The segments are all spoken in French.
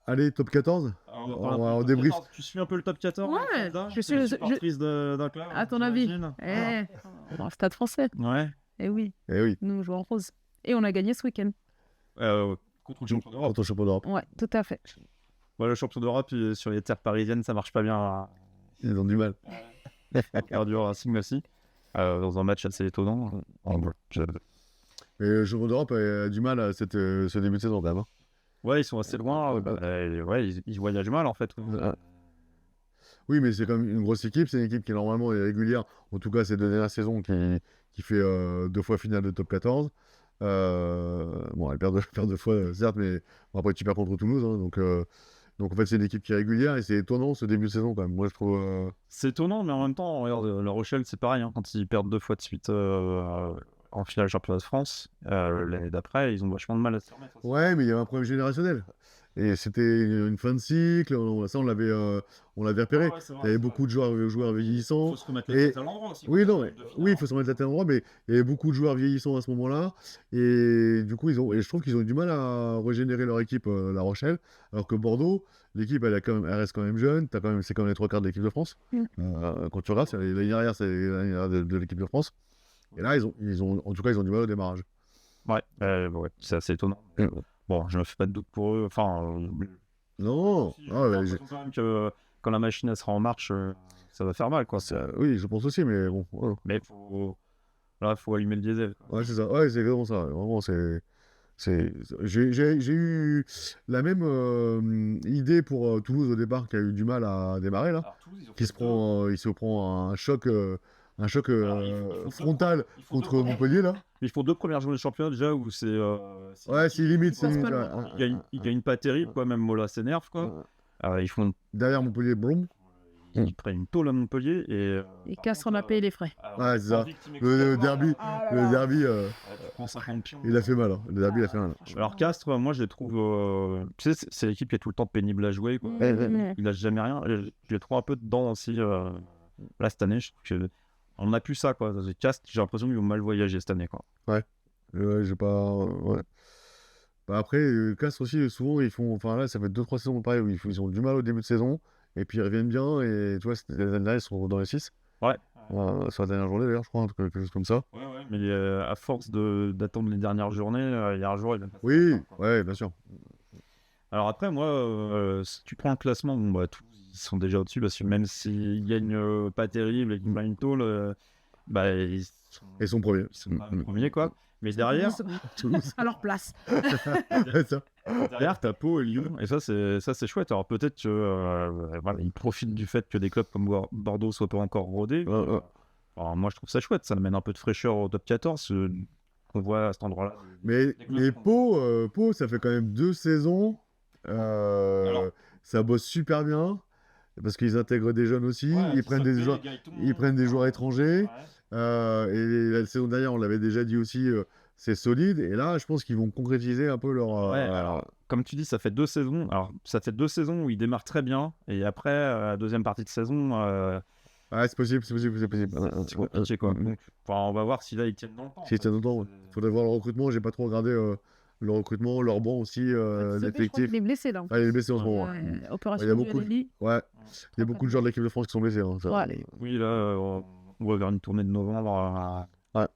Allez, top 14. On débrief. Tu suis un peu le top 14? Ouais, je suis supportrice d'un club. À ton avis. j'imagine. Dans le Stade français. Ouais. Eh oui, Eh oui, nous jouons en rose. Et on a gagné ce week-end. Contre le champion d'Europe. contre le champion d'Europe. Ouais, tout à fait. Ouais, le champion d'Europe sur les terres parisiennes, ça marche pas bien. Ils ont du mal. Cardio Racing aussi. Dans un match assez étonnant. Mais le champion d'Europe a du mal à ce début de saison quand même. Hein. Ouais, ils sont assez loin. Ouais, ils voyagent mal en fait. Oui, mais c'est quand même une grosse équipe. C'est une équipe qui normalement est régulière. En tout cas, ces 2 dernières saisons qui fait 2 fois finale de top 14. Bon, elle perd 2 fois, certes, mais bon, après, tu perds contre Toulouse. Hein, donc en fait, c'est une équipe qui est régulière et c'est étonnant ce début de saison quand même. Moi, je trouve. C'est étonnant, mais en même temps, regarde, La Rochelle, c'est pareil. Hein, quand ils perdent 2 fois de suite en finale championnat de France, l'année d'après, ils ont vachement de mal à se remettre. Ouais, mais il y avait un problème générationnel. Et c'était une fin de cycle. Ça, on l'avait repéré. Il y avait beaucoup de joueurs vieillissants. Il faut se remettre la Et- tête à l'endroit aussi. Oui, quoi, non, de finale. oui, il faut se remettre la tête à l'endroit, mais il y avait beaucoup de joueurs vieillissants à ce moment-là. Et du coup, et je trouve qu'ils ont eu du mal à régénérer leur équipe, La Rochelle. Alors que Bordeaux, l'équipe, elle reste quand même jeune. C'est quand même les 3 quarts de l'équipe de France. Quand tu regardes, l'année dernière, c'est l'année dernière de l'équipe de France. Et là, en tout cas, ils ont du mal au démarrage. Ouais, c'est assez étonnant. Bon, je me fais pas de doute pour eux. Enfin, Non, j'ai ah, ouais, l'impression quand même que quand la machine elle sera en marche, ça va faire mal, quoi. oui, je pense aussi, mais bon. Voilà. Mais faut allumer le diesel. Quoi. Ouais, c'est ça. Ouais, c'est vraiment ça. Vraiment, j'ai eu la même idée pour Toulouse au départ, qui a eu du mal à démarrer là. Alors, Toulouse, ils ont Il se prend un choc ils font frontal ils font contre deux- Montpellier là. Ils font 2 premières journées de championnat déjà où c'est. Ouais, c'est limite. passe pas Ouais. loin. Ils gagnent pas terrible, quoi. Même Mola s'énerve, quoi. Ils font. Derrière Montpellier, Blom. Ils prennent une tôle à Montpellier et. Et Castro a payé les frais. Ouais, c'est ça. Le derby, le derby, Tu prends 50 pions. il a fait mal. Hein. Le derby, il a fait mal. Alors Castres, moi je les trouve. Tu sais, c'est l'équipe qui est tout le temps pénible à jouer, quoi. Il lâche jamais rien. Je les trouve un peu dedans aussi. Là, cette année, je trouve que. On n'a plus ça, quoi. Castres, j'ai l'impression qu'ils vont mal voyager cette année, quoi. Ouais, j'ai pas. Ouais. Bah après, Castres aussi, souvent, ils font. Enfin là, ça fait 2-3 saisons pareil où ils ont du mal au début de saison. Et puis ils reviennent bien. Et tu vois, les années dernières, ils sont dans les 6. Ouais. Sur la dernière journée, d'ailleurs, je crois, quelque chose comme ça. Ouais. Mais à force d'attendre les dernières journées, il y a un jour, il va passer. Oui, ouais, bien sûr. Alors après, moi, si tu prends le classement, bon, bah, tous ils sont déjà au-dessus parce que même s'ils gagnent pas terrible et qu'ils gagnent une tôle, bah, ils Et son premier. sont pas premiers, quoi. Mais derrière, Toulouse. À leur place. Ouais, ça. derrière t'as Pau et Lyon. Et ça, c'est chouette. Alors peut-être que voilà, ils profitent du fait que des clubs comme Bordeaux soient pas encore rodés. Ouais. Alors, moi, je trouve ça chouette. Ça amène un peu de fraîcheur au top 14. Qu'on voit à cet endroit-là. Mais Pau, ça fait quand même 2 saisons. Alors. Ça bosse super bien. Parce qu'ils intègrent des jeunes aussi. Ils prennent des joueurs étrangers. Et la saison dernière, on l'avait déjà dit aussi, c'est solide. Et là, je pense qu'ils vont concrétiser un peu leur. Alors, comme tu dis, ça fait 2 saisons. Alors, ça fait 2 saisons où il démarre très bien. Et après, la deuxième partie de saison, Ouais, c'est possible. c'est compliqué, quoi. Donc, on va voir si là, ils tiennent dans le temps. Si, c'est longtemps. Il faudrait voir le recrutement. J'ai pas trop regardé le recrutement, leur banc aussi, Je crois l'effectif. qu'il est blessé là. Ah, il est blessé en ce moment. Opération Il y a du beaucoup de- LLI. Ouais, il y a beaucoup de joueurs de l'équipe de France qui sont blessés. Hein, ça. Ouais. Oui, là, on va vers une tournée de novembre. Ouais.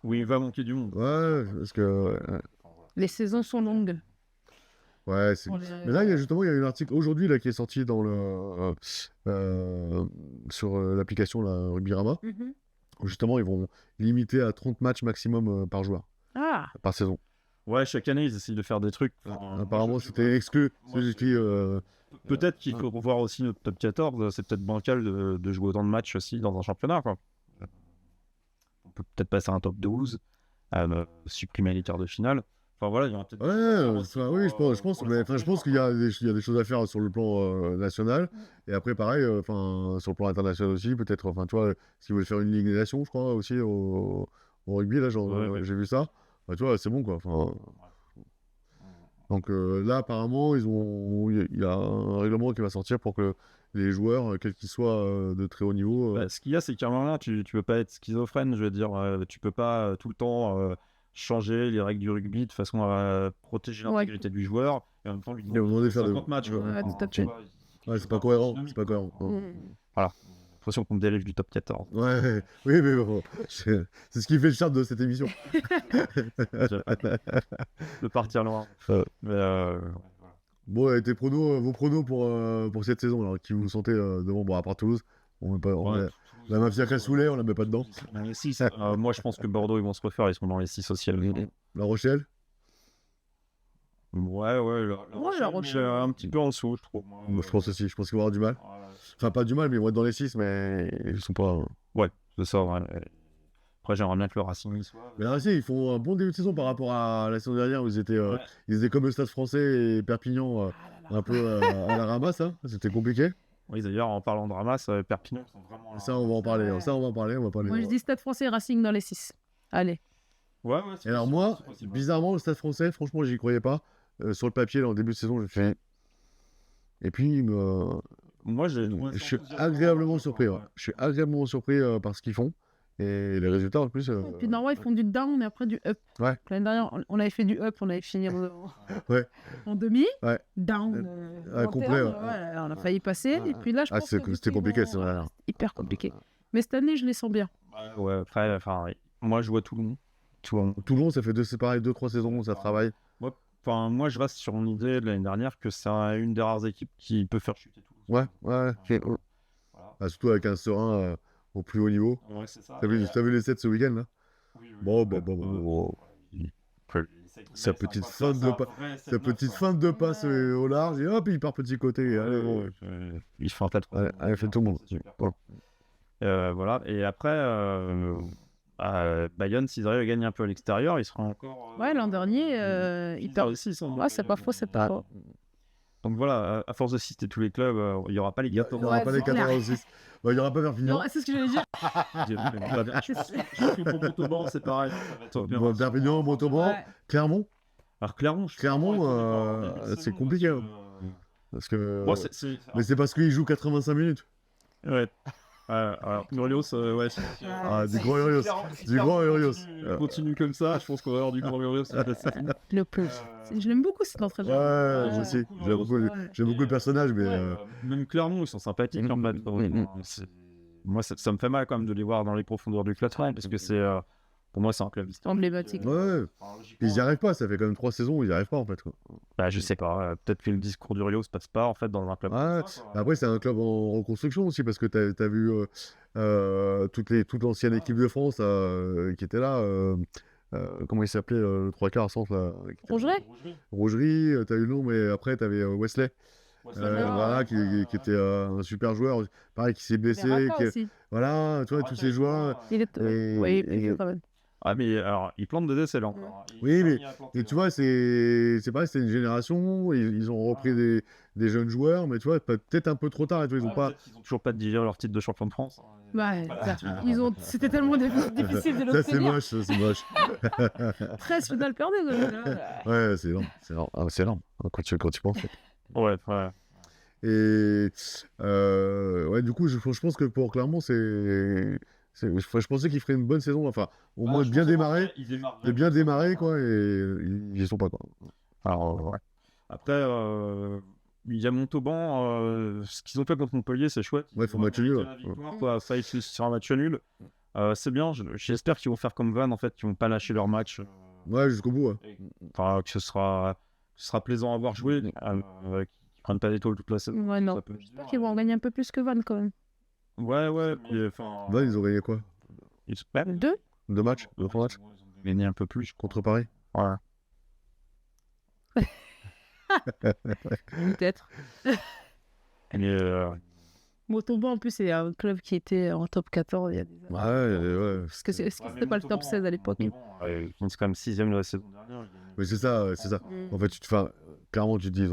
Oui, il va manquer du monde. Ouais, parce que. Les saisons sont longues. Ouais, mais là, il y a un article aujourd'hui là, qui est sorti sur l'application là, Rugbyarama, Mhm. où justement, ils vont limiter à 30 matchs maximum par joueur, Ah, par saison. Ouais, chaque année, ils essayent de faire des trucs. Apparemment, c'était exclu. Moi, C'est exclu, Peut-être qu'il faut revoir aussi notre top 14. C'est peut-être bancal de jouer autant de matchs aussi dans un championnat, quoi. On peut peut-être passer à un top 12, supprimer les quarts de finale. Enfin voilà, il y aura peut-être. Ouais, oui, je pense qu'il y a des choses à faire sur le plan national. Et après, pareil, sur le plan international aussi, peut-être, tu vois, s'ils veulent faire une Ligue des Nations, je crois, aussi au rugby, là, Ouais. j'ai vu ça. Tu vois, c'est bon, quoi. Donc là, apparemment, il y a un règlement qui va sortir pour que les joueurs, quels qu'ils soient de très haut niveau. Bah, ce qu'il y a, c'est qu'à un moment là, tu peux pas être schizophrène. Je veux dire, tu peux pas tout le temps changer les règles du rugby de façon à protéger l'intégrité du joueur et en même temps lui demander de faire 50 matchs. Ouais, tout à fait. Ouais, c'est pas cohérent. C'est pas cohérent. Voilà. L'impression qu'on dérive du top 14. Ouais, oui, mais bon, c'est ce qui fait le charme de cette émission. De partir loin. Mais, bon, et vos pronos pour cette saison, alors, qui vous sentez devant, bon, à part Toulouse, la Mafia Cassoulet, on la met pas dedans. Dans les 6. Moi, je pense que Bordeaux, ils vont se refaire. Ils sont dans les 6 aussi. La Rochelle. Ouais, La Rochelle, un petit peu en dessous, je trouve. Moi, je pense aussi. Je pense qu'ils vont avoir du mal. Enfin, pas du mal, mais ils vont être dans les 6, mais ils sont pas. Ouais, c'est ça. Ouais. Après, j'aimerais bien que le Racing y soit. Mais le Racing, ils font un bon début de saison par rapport à la saison dernière où ils étaient comme le Stade Français et Perpignan, un peu à la ramasse. Hein. C'était compliqué. Oui, d'ailleurs, en parlant de ramasse, Perpignan sont vraiment. Ça, on va en parler. Ouais. Ça, on va en parler. Moi, je dis Stade Français et Racing dans les 6. Allez. Ouais, et alors, moi, bizarrement, le Stade Français, franchement, j'y croyais pas. Sur le papier, là, en début de saison, j'ai fait. Et puis, moi, je suis agréablement surpris. Ouais. Je suis agréablement surpris par ce qu'ils font. Et les résultats, en plus. Et puis, normalement, ils font du down et après du up. Ouais. L'année dernière, on avait fait du up, on avait fini en demi. Ouais. Down. Complet. On a failli passer. Et puis là, je pense que c'était compliqué, c'est vrai. Hyper compliqué. Mais cette année, je les sens bien. Ouais, après, enfin, moi, je vois Toulon. Toulon, ça fait 2-3 saisons où ça travaille. Moi, je reste sur mon idée de l'année dernière que c'est une des rares équipes qui peut faire chuter Toulouse. Ouais. Voilà. Surtout avec un serein au plus haut niveau. Ouais, c'est ça. T'as vu les 7 ce week-end là? Oui. Bon. Sa petite feinte de passe au large et hop, il part petit côté. Il fait un tas de fois. Il fait tout le monde. Voilà. Et après, Bayonne, s'ils arrivent à gagner un peu à l'extérieur, ils seront encore. Ouais, l'an dernier, ils perdent. Ouais, c'est pas faux, c'est pas faux. Donc voilà, à force de citer tous les clubs, il n'y aura pas les 14. Il n'y aura pas les 14 6. Il n'y aura pas Perpignan. C'est ce que j'allais dire. Je suis pour Montauban, c'est pareil. Perpignan, Montauban, Clermont. Alors Clermont, c'est compliqué. Parce que. Mais c'est parce qu'il joue 85 minutes. Ouais. Alors, Urios, ouais. Du grand Urios. Du grand Urios. Continue comme ça, je pense qu'on va avoir du grand Urios. Le plus. Je l'aime beaucoup cet entraîneur. Ouais, moi aussi. J'aime beaucoup le personnage, mais. Même Clermont, ils sont sympathiques en fait. Moi, ça me fait mal quand même de les voir dans les profondeurs du club, parce que c'est. Pour moi, c'est un club emblématique. Ouais. Ils n'y arrivent pas, ça fait quand même 3 saisons, ils n'y arrivent pas en fait. Quoi. Bah, je sais pas, peut-être que le discours d'Urios passe pas en fait dans un club. Après, c'est un club en reconstruction aussi, parce que t'as vu toute l'ancienne équipe de France qui était là. Comment il s'appelait le 3/4 centre Rougerie, t'as eu le nom, mais après, t'avais Wesley. Voilà, qui était un super joueur, pareil, qui s'est blessé. Voilà, tu vois, tous ces joueurs. Oui, quand même. Ah, mais alors, ils plantent des essais là encore. Oui, mais et tu vois, c'est pareil, c'est une génération, ils ont repris des jeunes joueurs, mais tu vois, peut-être un peu trop tard. Ils ont toujours pas digéré leur titre de champion de France. C'était tellement difficile de l'obtenir. Ça, c'est moche. 13 finales perdues. Ouais, c'est énorme. C'est énorme quand tu penses. Ouais. Et du coup, je pense que pour Clermont, je pensais qu'ils feraient une bonne saison, enfin, au moins bien démarrer, quoi, et ils y sont pas, quoi. Alors, ouais. Après, il y a Montauban, ce qu'ils ont fait contre Montpellier, c'est chouette. Ouais, il faut match nul. Ça, ils sont sur un match nul. C'est bien, j'espère qu'ils vont faire comme Vannes, en fait, qu'ils vont pas lâcher leur match. Ouais, jusqu'au bout. Enfin, que ce sera plaisant à voir jouer, qu'ils prennent pas d'étoiles toute la saison. Ouais, non. J'espère qu'ils vont en gagner un peu plus que Vannes, quand même. Ouais. Vannes, ils ont gagné quoi? 2 matchs? 2-3 matchs? Ils ont gagné un peu plus. Contre Paris? Ouais. Peut-être. Montauban, en plus, c'est un club qui était en top 14 il y a des années. Ouais. Parce que c'était pas le top 16 à l'époque. Ils sont quand même 6ème la saison dernière. Mais c'est ça. En fait, clairement, tu te dis,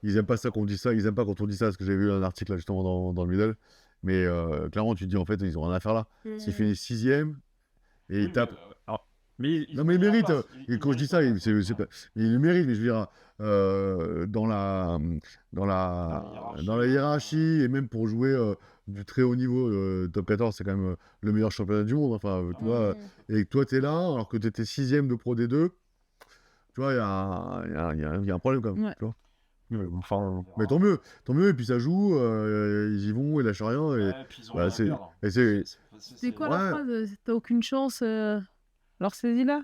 ils aiment pas ça qu'on dit ça, ils aiment pas quand on dit ça, parce que j'ai vu un article là, justement dans le middle. Mais clairement, tu te dis, en fait, ils ont rien à faire là. S'ils finissent 6ème et ils tapent. Non, mais il mérite. Et quand je dis ça, il le mérite, mais je veux dire, dans la hiérarchie, et même pour jouer du très haut niveau, top 14, c'est quand même le meilleur championnat du monde. Enfin, tu vois, et toi, tu es là, alors que tu étais 6ème de Pro D2, tu vois, il y a un problème quand même. Ouais. Tu vois. Enfin, mais tant mieux, et puis ça joue, ils y vont, ils lâchent rien. Et, puis ils ont c'est quoi la phrase t'as aucune chance alors c'est dit là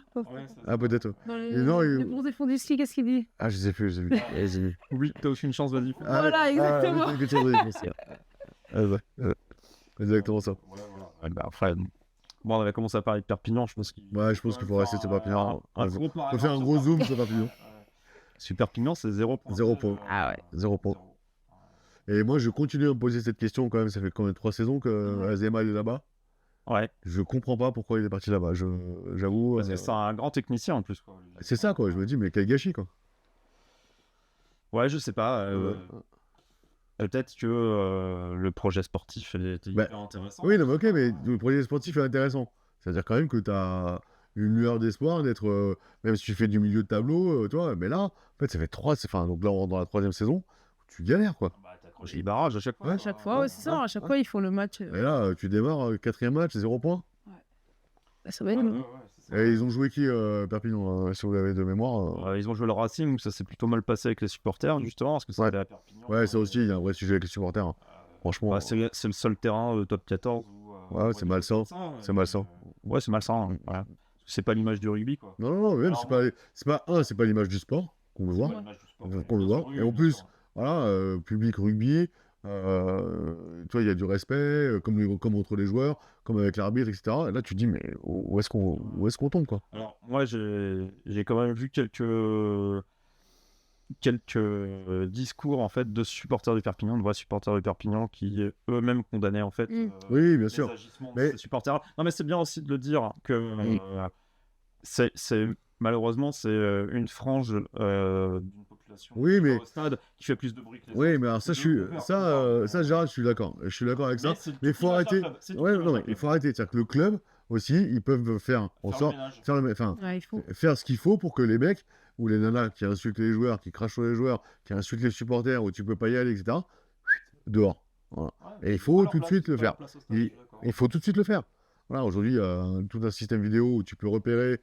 peut-être. Les bons des fonds du ski, qu'est-ce qu'il dit? Je sais plus, j'ai vu. Oui, t'as aucune chance, vas-y. Voilà, exactement. Exactement ça. Après, bon, on avait commencé à parler de Perpignan, je pense qu'il faut rester sur Perpignan. Faut faire un gros zoom sur Perpignan. Sur Perpignan, c'est 0 points. 0 points. 0 points. Et moi, je continue à me poser cette question quand même. Ça fait quand même 3 saisons que Azema est là-bas. Ouais. Je comprends pas pourquoi il est parti là-bas. J'avoue. C'est un grand technicien en plus. C'est ça, quoi. Je me dis, mais quel gâchis, quoi. Ouais, je sais pas. Peut-être que le projet sportif était hyper intéressant. Oui, non, mais ok, mais le projet sportif est intéressant. C'est-à-dire quand même que tu as une lueur d'espoir d'être, même si tu fais du milieu de tableau, tu vois, mais là, en fait, ça fait 3, donc là, dans la 3e saison, tu galères, quoi. T'as accroché les barrages à chaque fois. À chaque fois, c'est ça, à chaque fois, ils font le match. Et là, tu démarres, 4e match, 0 points. Ça va être long. Et ils ont joué qui, Perpignan, si vous l'avez de mémoire Ils ont joué le Racing, où ça s'est plutôt mal passé avec les supporters, justement, parce que c'était à Perpignan. Ouais, ça aussi, il y a un vrai sujet avec les supporters. Franchement. C'est le seul terrain top 14 où. C'est malsain. C'est malsain. Ouais, c'est malsain. Voilà. C'est pas l'image du rugby, quoi. Non, même c'est pas l'image du sport qu'on veut voir. Et en plus, voilà, public rugby. Tu vois, il y a du respect, comme entre les joueurs, comme avec l'arbitre, etc. Et là, tu te dis, mais où est-ce qu'on tombe, quoi? Alors, moi, j'ai quand même vu quelques discours en fait de supporters du Perpignan, de vrais supporters du Perpignan qui eux-mêmes condamnaient en fait oui, bien sûr. Mais ces supporters. Non, mais c'est bien aussi de le dire que c'est malheureusement c'est une frange d'une population au stade qui fait plus de bruit que les autres. Oui, mais alors ça, Gérard, je suis d'accord. Je suis d'accord avec ça. Mais il faut arrêter. Il faut arrêter. C'est-à-dire que le club aussi, ils peuvent faire en sorte faire ce qu'il faut pour que les mecs ou les nanas qui insultent les joueurs, qui crachent sur les joueurs, qui insultent les supporters, où tu peux pas y aller, etc. Dehors. Voilà. Et il faut tout de suite le faire. Il faut tout de suite le faire. Voilà, aujourd'hui, il y a tout un système vidéo où tu peux repérer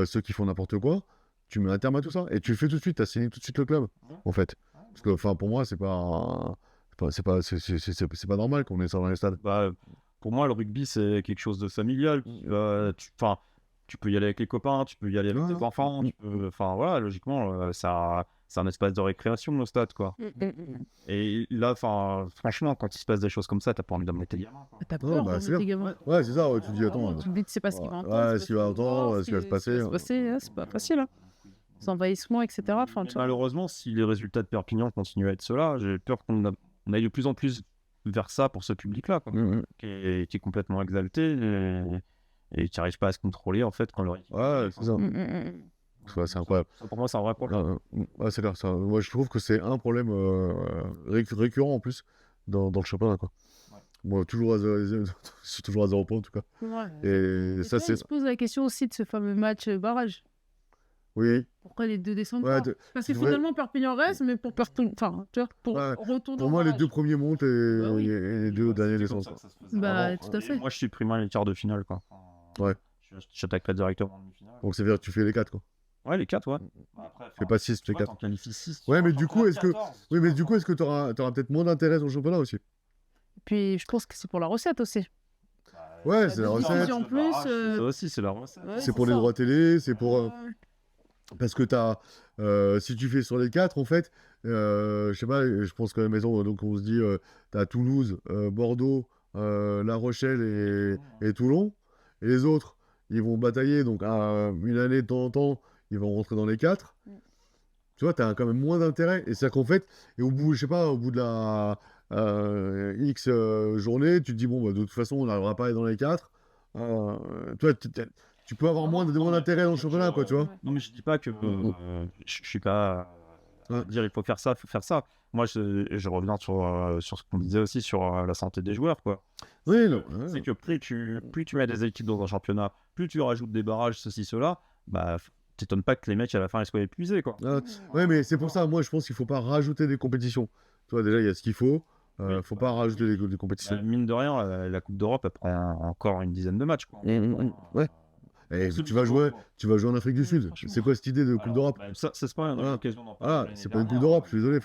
ceux qui font n'importe quoi. Tu mets un terme à tout ça et tu le fais tout de suite. Tu assignes tout de suite le club, en fait. Parce que, pour moi, c'est pas normal qu'on ait ça dans les stades. Pour moi, le rugby, c'est quelque chose de familial. Tu peux y aller avec les copains, tu peux y aller avec tes enfants. Enfin, voilà, logiquement, c'est un espace de récréation, le stade, quoi. Et là, franchement, quand il se passe des choses comme ça, t'as pas envie d'emmener tes gamins. T'as peur d'emmener tes gamins. Ouais, c'est ça, tu te dis, attends. Tu te dis, tu sais pas ce qu'il va entendre. Ouais, ce qu'il va entendre, ce qui va se passer. C'est pas facile, hein. Les envahissements, etc. Malheureusement, si les résultats de Perpignan continuent à être ceux-là, j'ai peur qu'on aille de plus en plus vers ça pour ce public-là, quoi, qui est complètement exalté et qui n'arrive pas à se contrôler, en fait, quand leur équipe... Ouais, c'est ça. C'est incroyable. Pour moi, c'est un vrai problème. C'est clair. Moi, je trouve que c'est un problème récurrent, en plus, dans le championnat, quoi. Moi, toujours à 0 points, en tout cas. Et ça, se pose la question aussi de ce fameux match barrage. Oui. Pourquoi les deux descendent pas? Parce que finalement, Perpignan reste, mais pour retourner. Pour moi, les 2 premiers montent et les 2 derniers descendent. Tout à fait. Moi, je suis primé les quarts de finale, quoi. Ouais. J'attaquerai directement en demi-finale. Donc, ça veut dire que tu fais les 4, quoi. Ouais, les 4, ouais. Tu fais pas 6, tu fais 4. Ouais, mais du coup, est-ce que tu auras peut-être moins d'intérêt sur le championnat aussi? Puis, je pense que c'est pour la recette aussi. Ouais, c'est la recette. En plus, ça aussi, c'est la recette. C'est pour les droits télé, c'est pour... Parce que si tu fais sur les 4, en fait, je sais pas, je pense qu'à la maison, donc on se dit, t'as Toulouse, Bordeaux, La Rochelle et Toulon. Et les autres, ils vont batailler, donc une année de temps en temps, ils vont rentrer dans les 4. Tu vois, t'as quand même moins d'intérêt. Et c'est qu'en fait, au bout de la X journée, tu te dis, bon, de toute façon, on n'arrivera pas à être dans les 4. Tu vois, tu peux avoir moins d'intérêt dans le championnat, quoi, tu vois. Non, mais je dis pas que je suis pas Dire il faut faire ça, il faut faire ça. Moi, je reviens sur ce qu'on disait aussi sur la santé des joueurs, quoi. Oui, non. C'est que plus tu mets des équipes dans un championnat, plus tu rajoutes des barrages, ceci, cela, bah, t'étonnes pas que les mecs à la fin ils soient épuisés, quoi. Ouais, mais c'est pour ça, moi, je pense qu'il faut pas rajouter des compétitions. Tu vois, déjà, il y a ce qu'il faut. Faut pas rajouter des compétitions. Bah, mine de rien, la Coupe d'Europe, elle prend encore une dizaine de matchs, quoi. Ouais. Et tu vas jouer en Afrique du Sud. C'est quoi cette idée de Coupe d'Europe? Ça, c'est pas une occasion d'en parler. Voilà, c'est pas une Coupe d'Europe, je suis désolé.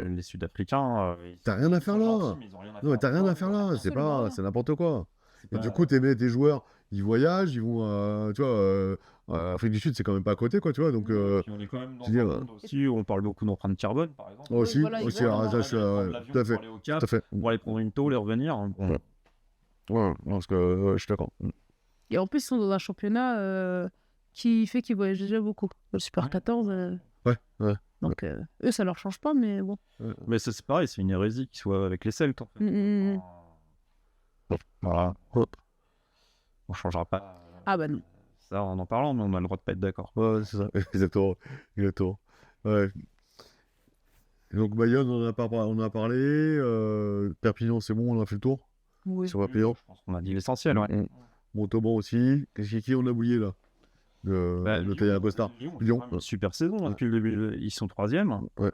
Les Sud-Africains. T'as rien à faire là. Non, mais t'as rien à faire là. C'est n'importe quoi. Et du coup, tes joueurs, ils voyagent, ils vont, tu vois, Afrique du Sud, c'est quand même pas à côté, quoi, tu vois. Donc, on est quand même dans un monde aussi où on parle beaucoup d'empreinte carbone, par exemple. Aussi, alors, ça, tout à fait. Tout à fait. Pour aller prendre une tôle et revenir. Ouais, parce que je suis d'accord. Et en plus, ils sont dans un championnat qui fait qu'ils voyagent déjà beaucoup. Le Super 14. Ouais. Donc, eux, ça leur change pas, mais bon. Mais c'est pareil, c'est une hérésie qu'ils soient avec les Celtes, en fait. Voilà. On changera pas. Ah bah non. Ça, en parlant, mais on a le droit de pas être d'accord. Ouais, c'est ça. Exactement. Ouais. Et donc, Bayonne, on en a parlé. Perpignan, c'est bon, on a fait le tour. Oui. Sur Perpignan. Je pense qu'on a dit l'essentiel, ouais. Montauban aussi. Qui on a oublié là? Le Taya Costa. Lyon. Super saison. Depuis le début, ils sont 3e. Ouais.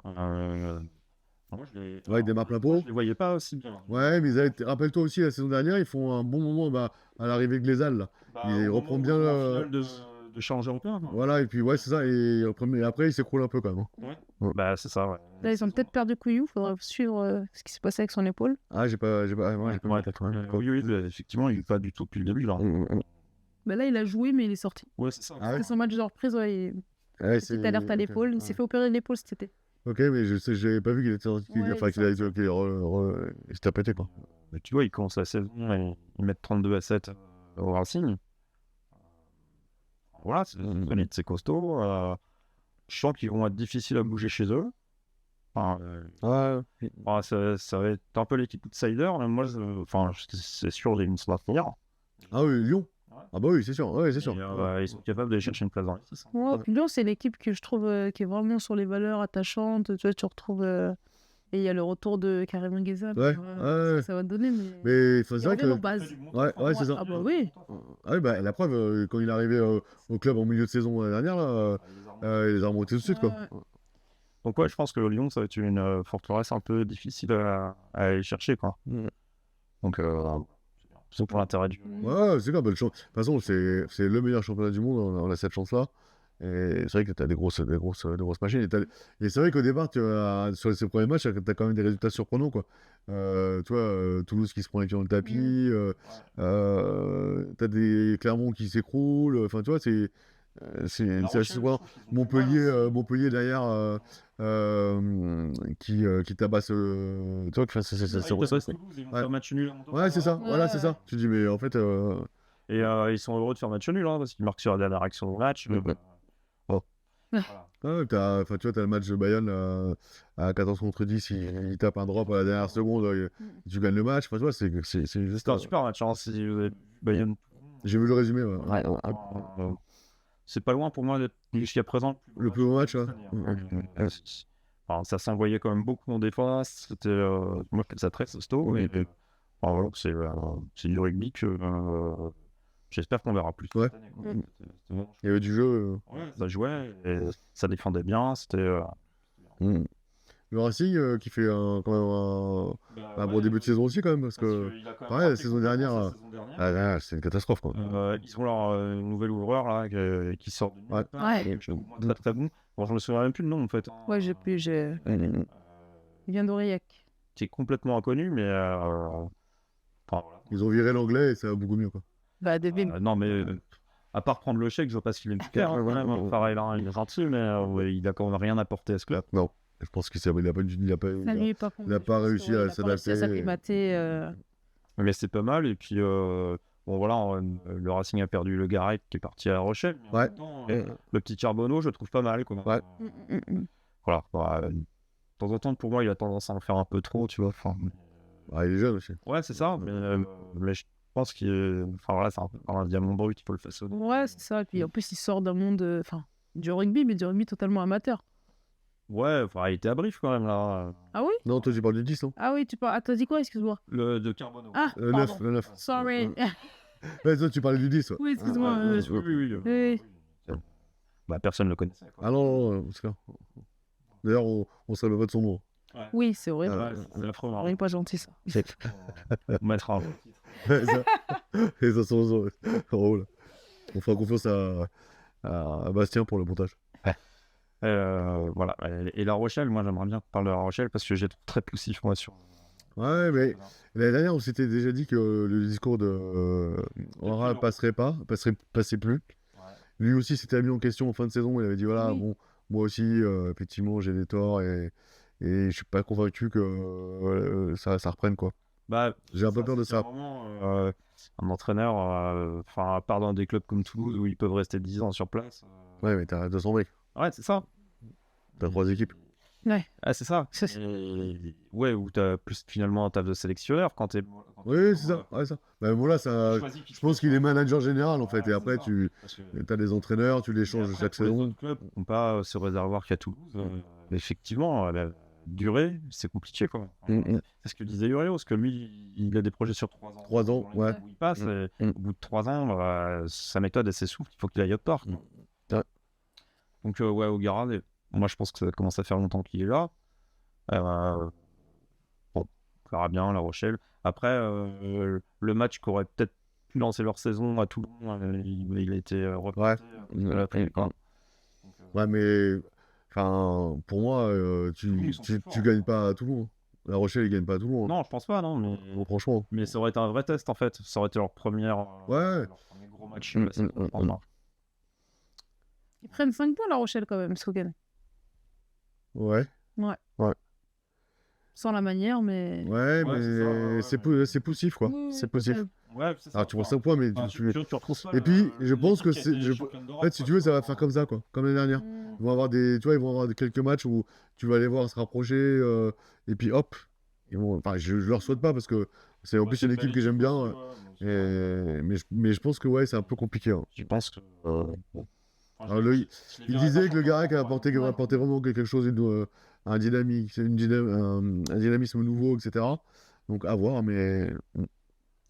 Ouais, ils démarrent plein pot. Je les voyais pas aussi bien. Ouais, mais rappelle-toi aussi, la saison dernière, ils font un bon moment à l'arrivée de Glézal. Là. Ils reprennent bien de changer en plein. Voilà, et puis ouais, c'est ça. Et après, ils s'écroulent un peu quand même. Ouais. Bah, c'est ça, ouais. Là, ils ont peut-être perdu Couillou. Faudrait suivre ce qui s'est passé avec son épaule. Ah, j'ai pas. Oui, effectivement, il n'est pas du tout depuis le début, là. Bah là, il a joué, mais il est sorti. Ouais, c'est ça. C'était son match de reprise, petite alerte à l'épaule. Il s'est fait opérer l'épaule cet été. Ok, mais j'avais pas vu qu'il était sorti. Enfin, qu'il s'était pété, quoi. Mais tu vois, il commence la saison et ils mettent 32-7 au Racing. Voilà, c'est costaud. Je sens qu'ils vont être difficiles à bouger chez eux. Ça va être un peu l'équipe outsider. Mais moi, c'est sûr, ils vont se maintenir. Ah oui, Lyon. Ah bah oui, c'est sûr. Ouais, c'est sûr. Ils sont capables d'aller chercher une place dans les 6. Lyon, c'est l'équipe que je trouve qui est vraiment sur les valeurs attachantes. Tu vois, tu retrouves... Et il y a le retour de Karim Mengueza. Ça va donner, mais c'est vrai que... Ouais, c'est ça. Ah bah oui. Ah oui, bah, la preuve, quand il est arrivé au club en milieu de saison dernière, là, il les a remontés tout de suite, quoi. Donc ouais, je pense que Lyon, ça va être une forteresse un peu difficile à aller chercher, quoi. Donc... c'est pour l'intérêt du... Ouais, c'est clair. De toute façon, c'est le meilleur championnat du monde. On a cette chance-là. Et c'est vrai que tu as des grosses machines. Et c'est vrai qu'au départ, sur ces premiers matchs, tu as quand même des résultats surprenants, quoi. Tu vois, Toulouse qui se prend les pieds dans le tapis. Tu as des Clermont qui s'écroulent. Enfin, tu vois, c'est assez souvent Montpellier derrière qui tabasse. Tu vois, c'est match nul. Ouais, c'est ça. Voilà, c'est ça. Tu dis, mais en fait. Et ils sont heureux de faire match nul, hein, parce qu'ils marquent sur la dernière action du match. Tu vois, t'as le match de Bayonne à 14 contre 10, il tape un drop à la dernière seconde, tu gagnes le match. Enfin, tu vois, c'est juste un super match. Hein, Bayonne. J'ai vu le résumé. C'est pas loin pour moi d'être jusqu'à présent le plus beau match. Ça s'envoyait quand même beaucoup en défense. C'était moi je ça très costaud. Voilà, c'est du rugby que j'espère qu'on verra plus. Ouais. Il y avait du jeu. Ça jouait, et ça défendait bien. C'était. Le Racing qui fait quand même un bon début de saison aussi, quand même. Parce que pareil, la saison dernière, c'est une catastrophe, quoi. Ils ont leur nouvel ouvreur là, qui sort de nulle part. Très bon. Bon, je me souviens même plus le nom en fait. Ouais, j'ai plus. Il vient d'Aurillac. Qui est complètement inconnu, mais. Voilà. Ils ont viré l'anglais et ça va beaucoup mieux, quoi. Bah, non, mais à part prendre le chèque, je vois pas ce qu'il est faire. Pareil, là, il est gentil, mais il a quand même rien apporté à ce club. Non, je pense qu'il n'a pas réussi à s'adapter. Mais c'est pas mal, et puis. Bon voilà, le Racing a perdu le Garrett qui est parti à La Rochelle. Ouais. Le petit Charbonneau, je le trouve pas mal. Quoi. Ouais. Voilà. De temps en temps, pour moi, il a tendance à en faire un peu trop, tu vois. Il est jeune aussi. Ouais, c'est ça. Mais je pense qu'il c'est un diamant brut, il faut le façonner. Ouais, c'est ça. Et puis en plus, il sort d'un monde, du rugby, mais du rugby totalement amateur. Ouais, enfin, il était à Brive quand même là. Ah oui? Non, toi, tu parles du 10, non? Ah oui, tu parles. Ah, t'as dit quoi? Excuse-moi. Le de Carbonneau. Ah, Le pardon. 9, le 9. Sorry. Ouais, toi, tu parlais du 10, ouais. Oui, excuse-moi. Oui. Bah, personne ne le connaissait. Quoi. Ah non, c'est clair. D'ailleurs, on serait pas de son nom. Ouais. Oui, c'est vrai. Ouais, c'est affreux. On n'est pas gentil, ça. On mettra un Ouais, ça. Et ça sont drôle. On fera confiance à Bastien pour le montage. Voilà. Et La Rochelle, moi j'aimerais bien parler de La Rochelle parce que j'ai très poussif moi sur. Ouais, mais l'année dernière, on s'était déjà dit que le discours de Aura passait plus. Ouais. Lui aussi s'était mis en question en fin de saison. Il avait dit voilà, Oui. bon, moi aussi, effectivement, j'ai des torts et je suis pas convaincu que ça reprenne quoi. Bah, J'ai un peu peur de ça. Un entraîneur, à part dans des clubs comme Toulouse où ils peuvent rester 10 ans sur place. Ouais, mais t'as 200 mecs, Ouais, c'est ça. t'as 3 équipes. Ouais. Ah, c'est ça. Ouais, où t'as plus finalement un taf de sélectionneur quand t'es. Oui, c'est ça. Ouais, ça. Bah, voilà, ça. Je pense qu'il est manager général en fait. Et après, tu as des entraîneurs, tu les changes chaque saison. Les autres clubs n'ont pas ce réservoir qu'à Toulouse. Effectivement, la durée, c'est compliqué quoi. C'est ce que disait Uriel, parce que lui, il a des projets sur 3 ans. 3 ans, ouais. Où il passe, et au bout de 3 ans, sa méthode elle s'essouffle, il faut qu'il aille autre part. Ouais. Donc, ouais, O'Gara, moi je pense que ça commence à faire longtemps qu'il est là. Bon, on verra bien La Rochelle. Après, le match qui aurait peut-être pu lancer leur saison à Toulon, il a été reporté. Ouais, mais enfin, pour moi, tu gagnes pas à Toulon. Hein. La Rochelle, ils gagnent pas à Toulon. Hein. Non, je pense pas, non. Mais... Franchement. Mais ça aurait été un vrai test en fait. Ça aurait été leur premier gros match. Ils prennent 5 points La Rochelle quand même, ce week-end. Ouais. Sans la manière, mais. Ouais, mais c'est poussif quoi. C'est poussif. Ouais, c'est ça. Alors tu prends 5 points, mais tu retrouves pas. Et puis, je pense que c'est. En fait, si tu veux, ça va faire comme ça, quoi. Comme l'année dernière. Ils vont avoir ils vont avoir quelques matchs où tu vas les voir se rapprocher, et puis hop. Enfin, je leur souhaite pas parce que c'est en plus une équipe que j'aime bien. Mais je pense que ouais, c'est un peu compliqué. Hein. Je pense que. Alors, il disait que le Garac a apporté vraiment quelque chose, un dynamisme nouveau, etc. Donc à voir, mais.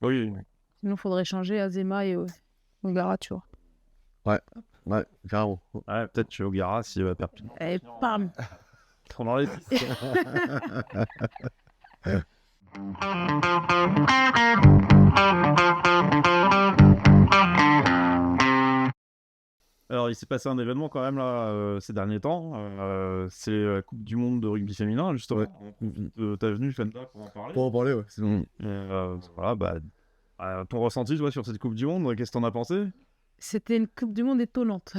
Oui. Sinon, il faudrait changer Azema et O'Gara, tu vois. Ouais, carrément. Ouais, peut-être que O'Gara, s'il va perdre. Et bam. On en est. Alors, il s'est passé un événement quand même là ces derniers temps. C'est la Coupe du Monde de rugby féminin, justement. Ouais. T'es venu, Fenda, pour en parler. Pour en parler, ouais. Voilà, ton ressenti, toi, sur cette Coupe du Monde, qu'est-ce que t'en as pensé? C'était une Coupe du Monde étonnante.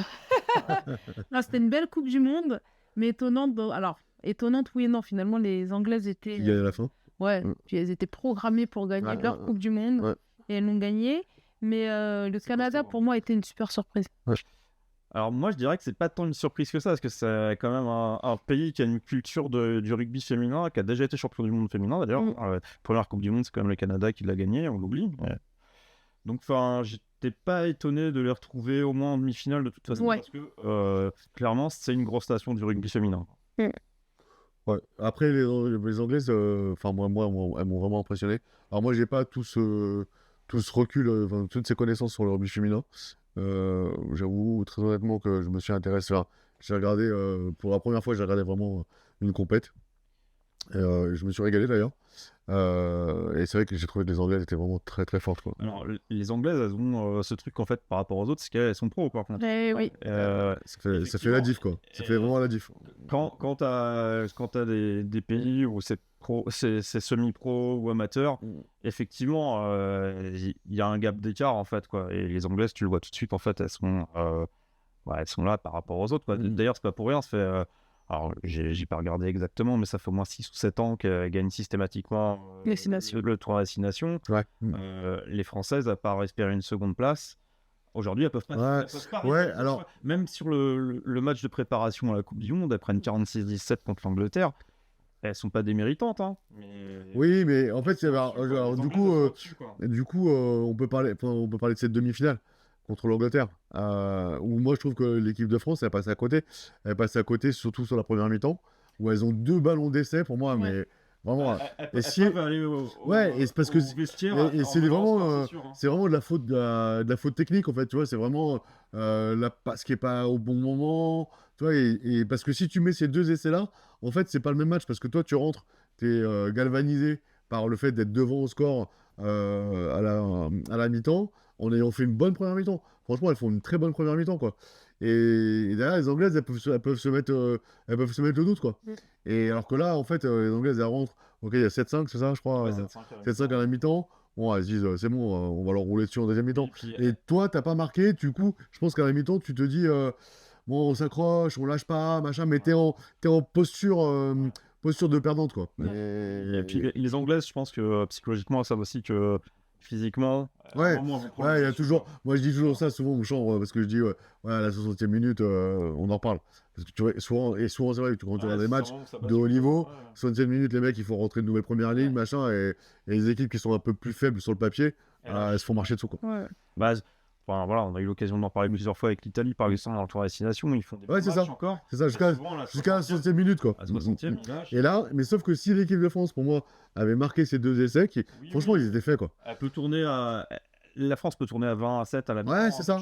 Non, c'était une belle Coupe du Monde, mais étonnante. Alors, étonnante, oui et non. Finalement, les Anglaises étaient. Ils gagnent à la fin. Ouais, puis elles étaient programmées pour gagner leur Coupe du Monde, et elles l'ont gagnée. Mais le Canada, pour moi, était une super surprise. Ouais. Alors moi je dirais que c'est pas tant une surprise que ça, parce que c'est quand même un pays qui a une culture du rugby féminin, qui a déjà été champion du monde féminin d'ailleurs. Première Coupe du Monde, c'est quand même le Canada qui l'a gagné, on l'oublie. Donc j'étais pas étonné de les retrouver au moins en demi-finale de toute façon, parce que clairement c'est une grosse nation du rugby féminin. Ouais. Après les Anglaises, moi elles m'ont vraiment impressionné. Alors moi j'ai pas tout ce recul, toutes ces connaissances sur le rugby féminin. J'avoue très honnêtement que je me suis intéressé. J'ai regardé pour la première fois, j'ai regardé vraiment une compète. Je me suis régalé d'ailleurs. Et c'est vrai que j'ai trouvé que les Anglaises étaient vraiment très très fortes. Quoi. Alors les Anglaises, elles ont ce truc en fait par rapport aux autres, c'est qu'elles sont pros par contre. Oui. Ça fait la diff quoi. Ça fait vraiment la diff. Quand t'as des pays où c'est semi-pro ou amateur, effectivement, il y a un gap d'écart en fait quoi. Et les Anglaises, tu le vois tout de suite en fait, elles sont là par rapport aux autres. Quoi. D'ailleurs, c'est pas pour rien. Ça fait, alors, j'ai pas regardé exactement, mais ça fait au moins 6 ou 7 ans qu'elles gagnent systématiquement le tour à destination. Ouais. Les Françaises, à part espérer une seconde place. Aujourd'hui, elles peuvent pas. Alors... Même sur le match de préparation à la Coupe du Monde, elles prennent 46-17 contre l'Angleterre. Elles sont pas déméritantes, hein. Oui, mais en fait, du coup, on peut parler de cette demi-finale contre l'Angleterre. Où moi, je trouve que l'équipe de France, elle passe à côté. Elle passe à côté, surtout sur la première mi-temps, où elles ont 2 ballons d'essai pour moi, mais vraiment. Et si... Ouais, et c'est parce que et c'est vraiment, c'est vraiment de la faute, de la faute technique en fait. Tu vois, c'est vraiment la passe qui est pas au bon moment. Tu vois, et parce que si tu mets ces 2 essais-là, en fait, c'est pas le même match parce que toi, tu rentres, t'es galvanisé par le fait d'être devant au score à la mi-temps, en ayant fait une bonne première mi-temps. Franchement, elles font une très bonne première mi-temps, quoi. Et derrière, les Anglaises, elles peuvent se mettre, elles peuvent se mettre le doute, quoi. Et alors que là, en fait, les Anglaises, elles rentrent. Ok, il y a 7-5, c'est ça, je crois. 7-5 à la mi-temps. Bon, elles se disent, c'est bon, on va leur rouler dessus en deuxième mi-temps. Et toi, t'as pas marqué, du coup, je pense qu'à la mi-temps, tu te dis, bon, on s'accroche, on lâche pas, machin, mais t'es en posture, posture de perdante, quoi. Et puis les Anglaises, je pense que psychologiquement, elles savent aussi que physiquement. Ouais, il y a toujours. Moi, je dis toujours ça souvent au chambre parce que je dis, ouais, à la 60e minute, on en reparle. Parce que tu vois, souvent, c'est vrai que quand tu regardes des matchs de haut niveau, 60e minute, les mecs, il faut rentrer une nouvelle première ligne, machin, et les équipes qui sont un peu plus faibles sur le papier, elles se font marcher dessous, quoi. Bah, enfin, voilà, on a eu l'occasion d'en parler plusieurs fois avec l'Italie, par exemple, dans le tour des destination, ils font des matchs encore. C'est ça, jusqu'à la 60e minute, quoi. À 60e, et là, mais sauf que si l'équipe de France, pour moi, avait marqué ces 2 essais, franchement, ils étaient faits, quoi. Elle peut tourner la France peut tourner à 20-7 à la mi-temps. Ouais, c'est ça.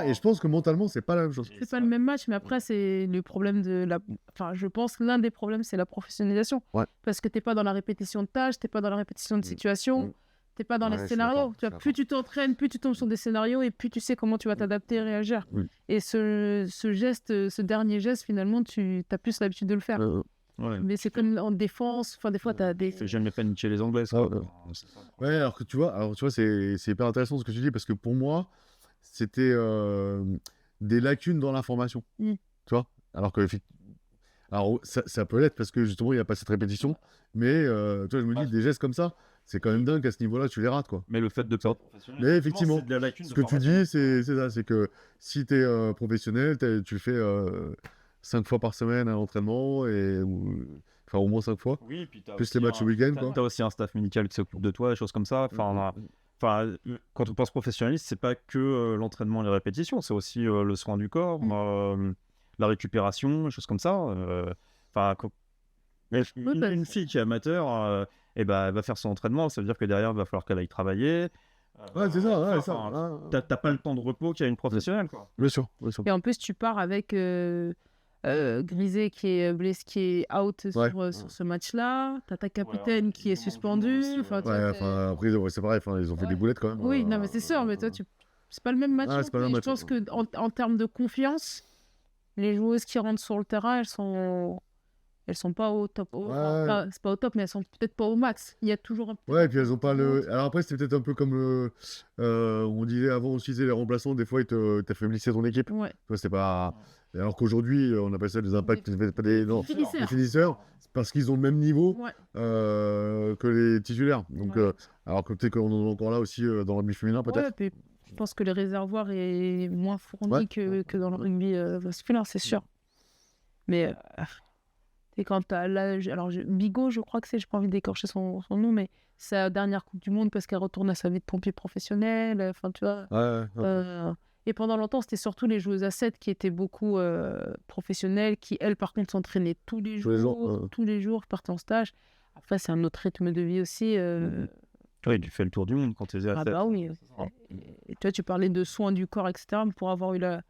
Et je pense que mentalement, c'est pas la même chose. C'est pas le même match, mais après, c'est le problème de la. Enfin, je pense que l'un des problèmes, c'est la professionnalisation. Parce que t'es pas dans la répétition de tâches, t'es pas dans la répétition de situations. T'es pas dans les scénarios. Tu vois, plus tu t'entraînes, plus tu tombes sur des scénarios et plus tu sais comment tu vas t'adapter et réagir. Et ce geste, ce dernier geste, finalement, tu as plus l'habitude de le faire. Mais c'est comme en défense. Enfin, des fois, t'as des. J'aime pas niquer les Anglais. Ouais, alors que tu vois, c'est hyper intéressant ce que tu dis parce que pour moi, c'était des lacunes dans l'information. Tu vois, alors que ça peut l'être parce que justement, il n'y a pas cette répétition. Mais toi, je me dis, des gestes comme ça. C'est quand même dingue qu'à ce niveau-là, tu les rates, quoi. Mais le fait de perdre professionnel. Mais effectivement, ce que tu dis, c'est ça. C'est que si tu es professionnel, tu le fais 5 fois par semaine à l'entraînement, enfin au moins 5 fois. Oui, puis plus les matchs au week-end. Tu as aussi un staff médical qui s'occupe de toi, des choses comme ça. Enfin, quand on pense professionnaliste, c'est pas que l'entraînement et les répétitions, c'est aussi le soin du corps, la récupération, des choses comme ça. Une fille qui est amateur, elle va faire son entraînement, ça veut dire que derrière, il va falloir qu'elle aille travailler. C'est ça. T'as pas le temps de repos qu'il y a une professionnelle, quoi. Bien sûr. Et en plus, tu pars avec Grisé qui est blessé, qui est out sur ce match-là. T'as ta capitaine qui est suspendue. Après, c'est pareil, ils ont fait des boulettes quand même. Oui, non, mais c'est sûr, mais toi, c'est pas le même match. Je pense qu'en termes de confiance, les joueuses qui rentrent sur le terrain, elles sont pas au top. C'est pas au top, mais elles sont peut-être pas au max. Il y a toujours un peu. Ouais, et puis elles ont pas le. Alors après, c'était peut-être un peu comme on disait avant aussi, les remplaçants, des fois, ils t'affaiblissaient ton équipe. Ouais. Toi, c'était pas. Alors qu'aujourd'hui, on appelle ça des impacts, des finisseurs, parce qu'ils ont le même niveau que les titulaires. Donc, alors que peut-être qu'on en a encore là aussi dans le rugby féminin, peut-être. Ouais, je pense que le réservoir est moins fourni que dans le rugby masculin, c'est sûr. Mais. Et quand t'as l'âge. Alors, Bigot, je crois que c'est, j'ai pas envie d'écorcher son nom, mais c'est sa dernière Coupe du Monde parce qu'elle retourne à sa vie de pompier professionnel. Enfin, tu vois. Et pendant longtemps, c'était surtout les joueuses à 7 qui étaient beaucoup professionnelles, qui, elles, par contre, s'entraînaient tous les jours, partaient en stage. Après, c'est un autre rythme de vie aussi. Oui, tu fais le tour du monde quand tu es à 7. Bah oui. Et toi, tu parlais de soins du corps, etc. Mais pour avoir eu la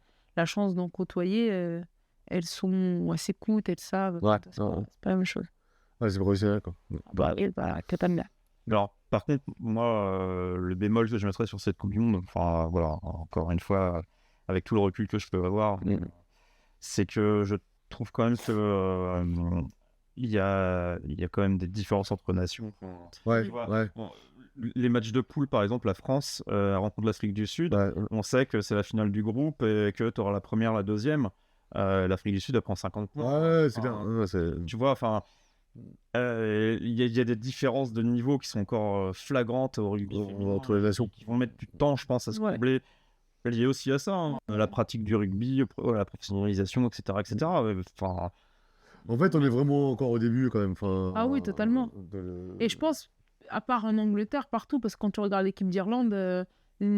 chance d'en côtoyer. Elles s'écoutent, elles savent. C'est pas la même chose. C'est professionnel, quoi. Totalement. Alors, par contre, moi, le bémol que je mettrais sur cette Coupe du Monde, enfin, voilà, encore une fois, avec tout le recul que je peux avoir, c'est que je trouve quand même que il y a quand même des différences entre nations. Les matchs de poule, par exemple, la France rencontre l'Afrique du Sud, on sait que c'est la finale du groupe et que tu auras la première, la deuxième. L'Afrique du Sud, elle prend 50 points. C'est bien. Tu vois, enfin, il y a des différences de niveau qui sont encore flagrantes au rugby entre les nations. Qui vont mettre du temps, je pense, à se combler. Lié aussi à ça, la pratique du rugby, la professionnalisation, etc. Enfin... En fait, on est vraiment encore au début, quand même. Ah oui, totalement. Et je pense, à part en Angleterre, partout, parce que quand tu regardes l'équipe d'Irlande,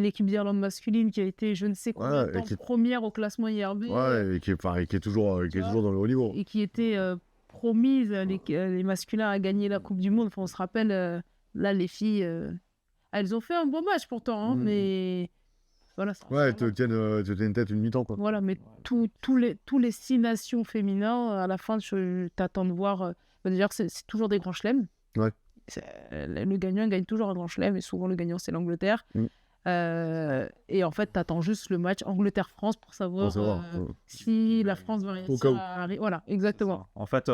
l'équipe d'Irlande masculine qui a été, je ne sais combien de temps, première au classement IRB. Ouais, et qui est toujours dans le haut niveau. Et qui était promise, les masculins, à gagner la Coupe du Monde. Enfin, on se rappelle, là, les filles, elles ont fait un bon match pourtant, hein, mais... Voilà, ouais, te tiennent tête une mi-temps, quoi. Voilà, mais tous les 6 nations féminins, à la fin, t'attends de voir... D'ailleurs, c'est toujours des grands chelems. Ouais. Le gagnant gagne toujours un grand chelem, et souvent, le gagnant, c'est l'Angleterre. Et en fait, t'attends juste le match Angleterre-France pour savoir si la France va réussir à arriver. Voilà, exactement. En fait,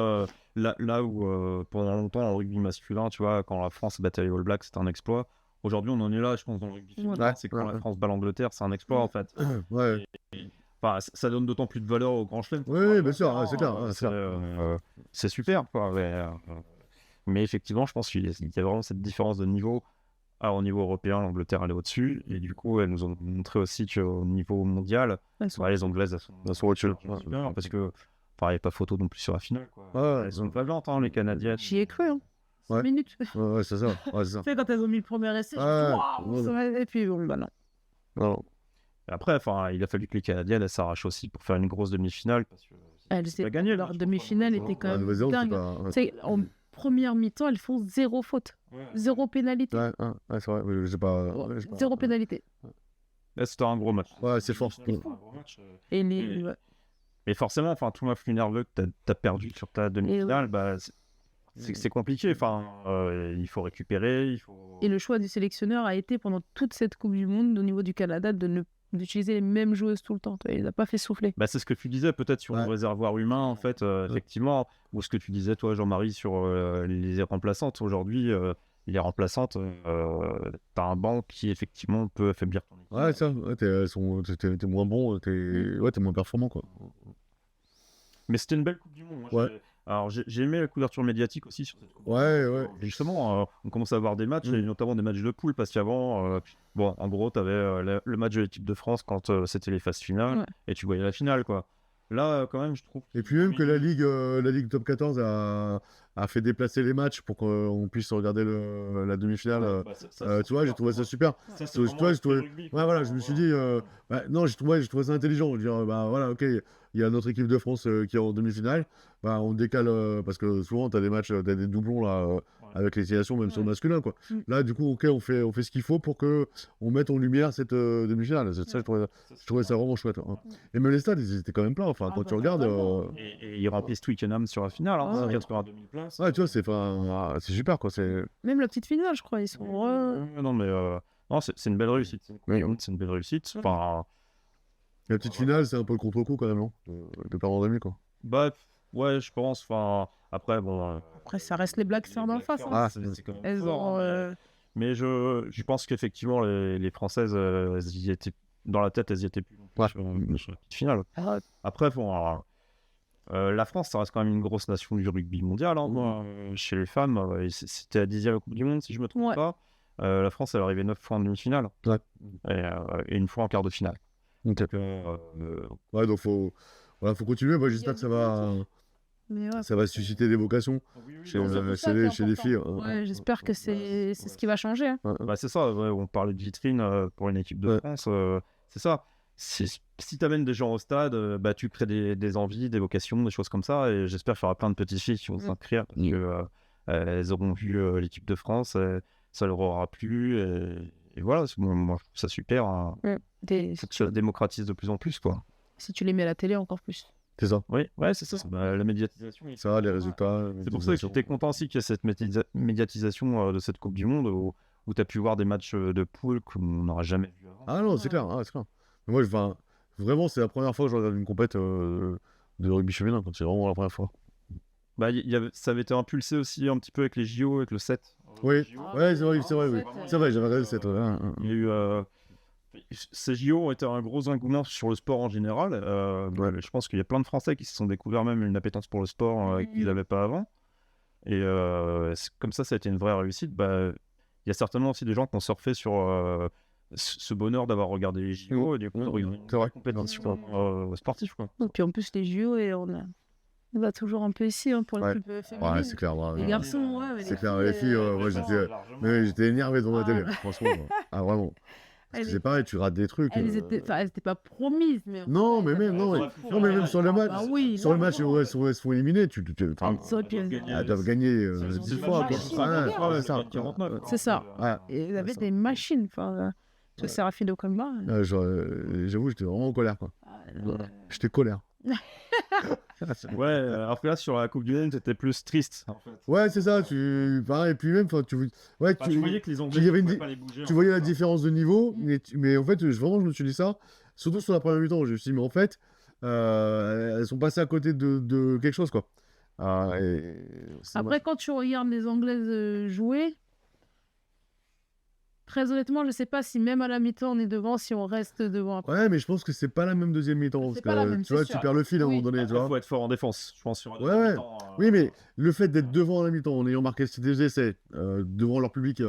là où pendant longtemps, en rugby masculin, tu vois, quand la France battait les All Blacks, c'était un exploit. Aujourd'hui, on en est là, je pense, dans le rugby féminin. C'est quand la France bat l'Angleterre, c'est un exploit, en fait. Ouais. Enfin, ça donne d'autant plus de valeur au grand chelem. Oui, bien sûr, c'est clair. C'est super, quoi. Mais effectivement, je pense qu'il y a vraiment cette différence de niveau. Alors, au niveau européen, l'Angleterre, elle est au-dessus. Et du coup, elles nous ont montré aussi qu'au niveau mondial, les Anglaises, elles sont au-dessus. Parce que, il n'y a pas photo non plus sur la finale, quoi. Elles sont pas lentes, hein, les Canadiennes. J'y ai cru, hein. 5 minutes. Ouais, c'est ça. Tu sais, quand elles ont mis le premier essai, et puis, bah non. Et après, il a fallu que les Canadiennes, elles s'arrachent aussi pour faire une grosse demi-finale. Parce que elles gagné. Leur demi-finale était quand même dingue. En première mi-temps, elles font 0 faute. 0 pénalité. Ouais, c'est vrai. Mais j'ai pas... 0 pénalité. C'était un gros match. Ouais, c'est fort. Et forcément, tout le match nerveux que t'as perdu sur ta demi-finale, c'est compliqué. Il faut récupérer. Et le choix du sélectionneur a été, pendant toute cette Coupe du Monde, au niveau du Canada, d'utiliser les mêmes joueuses tout le temps. Il n'a pas fait souffler. C'est ce que tu disais, peut-être sur le réservoir humain, en fait, effectivement. Ou ce que tu disais, toi, Jean-Marie, sur les remplaçantes. Aujourd'hui, les remplaçantes, t'as un banc qui, effectivement, peut affaiblir ton équipe. Ouais, ça. T'es moins bon, t'es moins performant, quoi. Mais c'était une belle Coupe du Monde. Alors, j'ai aimé la couverture médiatique aussi sur cette Coupe. Ouais. Justement, on commence à avoir des matchs, et notamment des matchs de poule, parce qu'avant, en gros, tu avais le match de l'équipe de France quand c'était les phases finales, et tu voyais la finale, quoi. Là, quand même, je trouve... Et puis même que la Ligue Top 14 a fait déplacer les matchs pour qu'on puisse regarder la demi-finale. Tu vois, j'ai trouvé ça super. Je me suis dit... non, j'ai trouvé ça intelligent. Je veux dire, ok, il y a notre équipe de France qui est en demi-finale. On décale, parce que souvent, tu as des matchs, t'as des doublons là, avec les sélections, même sur le masculin, quoi. Là, du coup, ok, on fait ce qu'il faut pour qu'on mette en lumière cette demi-finale. Ça, je trouvais ça vraiment chouette. Et même les stades, ils étaient quand même pleins. Quand tu regardes... Et ils remplissent Twickenham sur la finale, 82 000 places. Ouais, tu vois, c'est super, quoi. Même la petite finale, je crois, ils sont... Non, mais c'est une belle réussite. C'est une belle réussite. La petite finale, c'est un peu le contre-coup, quand même, non, de perdre en demi, quoi. Ouais, je pense. Après, Après, ça reste les Black Stars d'en face. C'est quand même fort, mais je pense qu'effectivement, les Françaises, elles y étaient... Dans la tête, elles y étaient plus sur la petite finale. Après, la France, ça reste quand même une grosse nation du rugby mondial. Chez les femmes, c'était la 10e Coupe du Monde, si je ne me trompe pas. La France, elle est arrivée 9 fois en demi-finale. Et une fois en quart de finale. Donc, faut continuer. Moi, j'espère que ça va susciter des vocations chez les filles. J'espère que c'est ce qui va changer. C'est ça, on parlait de vitrine pour une équipe de France. C'est ça. Si tu amènes des gens au stade, tu crées des envies, des vocations, des choses comme ça. Et j'espère qu'il y aura plein de petites filles qui vont s'inscrire parce qu'elles auront vu l'équipe de France, ça leur aura plu. Et voilà, moi, je trouve ça super. Faut que ça se démocratise de plus en plus, quoi. Si tu les mets à la télé, encore plus. C'est ça. Oui, c'est ça. La médiatisation. Ça, les résultats. C'est pour ça que j'étais content aussi qu'il y ait cette médiatisation de cette Coupe du Monde où tu as pu voir des matchs de poule qu'on n'aura jamais vu avant. Ah non, c'est clair. Mais moi, vraiment, c'est la première fois que je regarde une compète de rugby féminin. C'est vraiment la première fois. Ça avait été impulsé aussi un petit peu avec les JO, avec le 7. Oui, c'est vrai. C'est vrai, j'avais regardé le 7. Il y a eu... Ces JO ont été un gros engouement sur le sport en général. Je pense qu'il y a plein de Français qui se sont découverts même une appétence pour le sport qu'ils n'avaient pas avant. Et comme ça a été une vraie réussite. Il y a certainement aussi des gens qui ont surfé sur ce bonheur d'avoir regardé les JO et du coup de regarder une compétition sportive, quoi. Et puis en plus, les JO, et on va toujours un peu ici pour l'équipe féminine. Ouais, c'est clair. Les garçons, c'est clair. Les filles, moi j'étais énervé devant la télé, franchement. Vraiment. Parce que c'est pareil, tu rates des trucs. Elles étaient pas promises, mais. Non, mais même, non, mais même sur le match, oui, sur le match où elles se font éliminer, elles doivent gagner 10 fois. C'est ça. Et ils avaient des machines. Enfin, ce Serafino Combat. J'avoue, j'étais vraiment en colère, quoi. J'étais colère. après là, sur la Coupe du Monde, c'était plus triste. En fait. Ouais, c'est ça. Pareil, et puis même, tu voyais que les Anglais ne pas les bouger. Tu voyais la différence de niveau, mais en fait, vraiment, je me suis dit ça. Surtout sur la première mi-temps, je me suis dit, mais en fait, elles sont passées à côté de quelque chose, quoi. Après, quand tu regardes les Anglaises jouer, très honnêtement, je sais pas si même à la mi-temps on est devant, si on reste devant après. Ouais, mais je pense que c'est pas la même deuxième mi-temps. Parce que tu vois, tu perds le fil à un moment donné. Il faut être fort en défense, je pense. Oui, mais le fait d'être devant à la mi-temps, en ayant marqué des essais, devant leur public,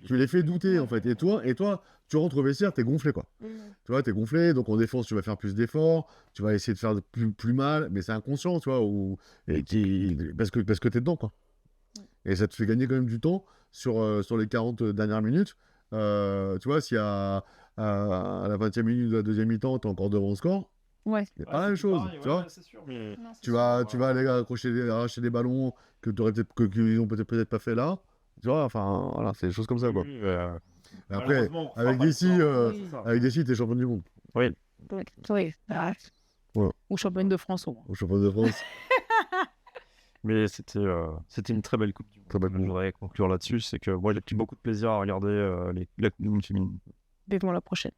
tu les fais douter, en fait. Et toi, tu rentres au vestiaire, t'es gonflé, quoi. Tu vois, t'es gonflé, donc en défense, tu vas faire plus d'efforts, tu vas essayer de faire plus mal, mais c'est inconscient, tu vois, parce que t'es dedans, quoi. Et ça te fait gagner quand même du temps sur les 40 dernières minutes. Tu vois, si à la 20e minute de la deuxième mi-temps, t'es encore devant le score, c'est pas la même chose, tu vois. Sûr, mais... Tu vas aller arracher des ballons qu'ils ont peut-être pas fait là. Tu vois, enfin, voilà, c'est des choses comme ça, quoi. Après, avec Dessy, t'es champion du monde. Oui. Ou championne de France, au moins. Au champion de France. Mais c'était une très belle coupe. Je voudrais conclure là-dessus, c'est que moi j'ai pris beaucoup de plaisir à regarder la Coupe du Monde féminine. Vivement la prochaine.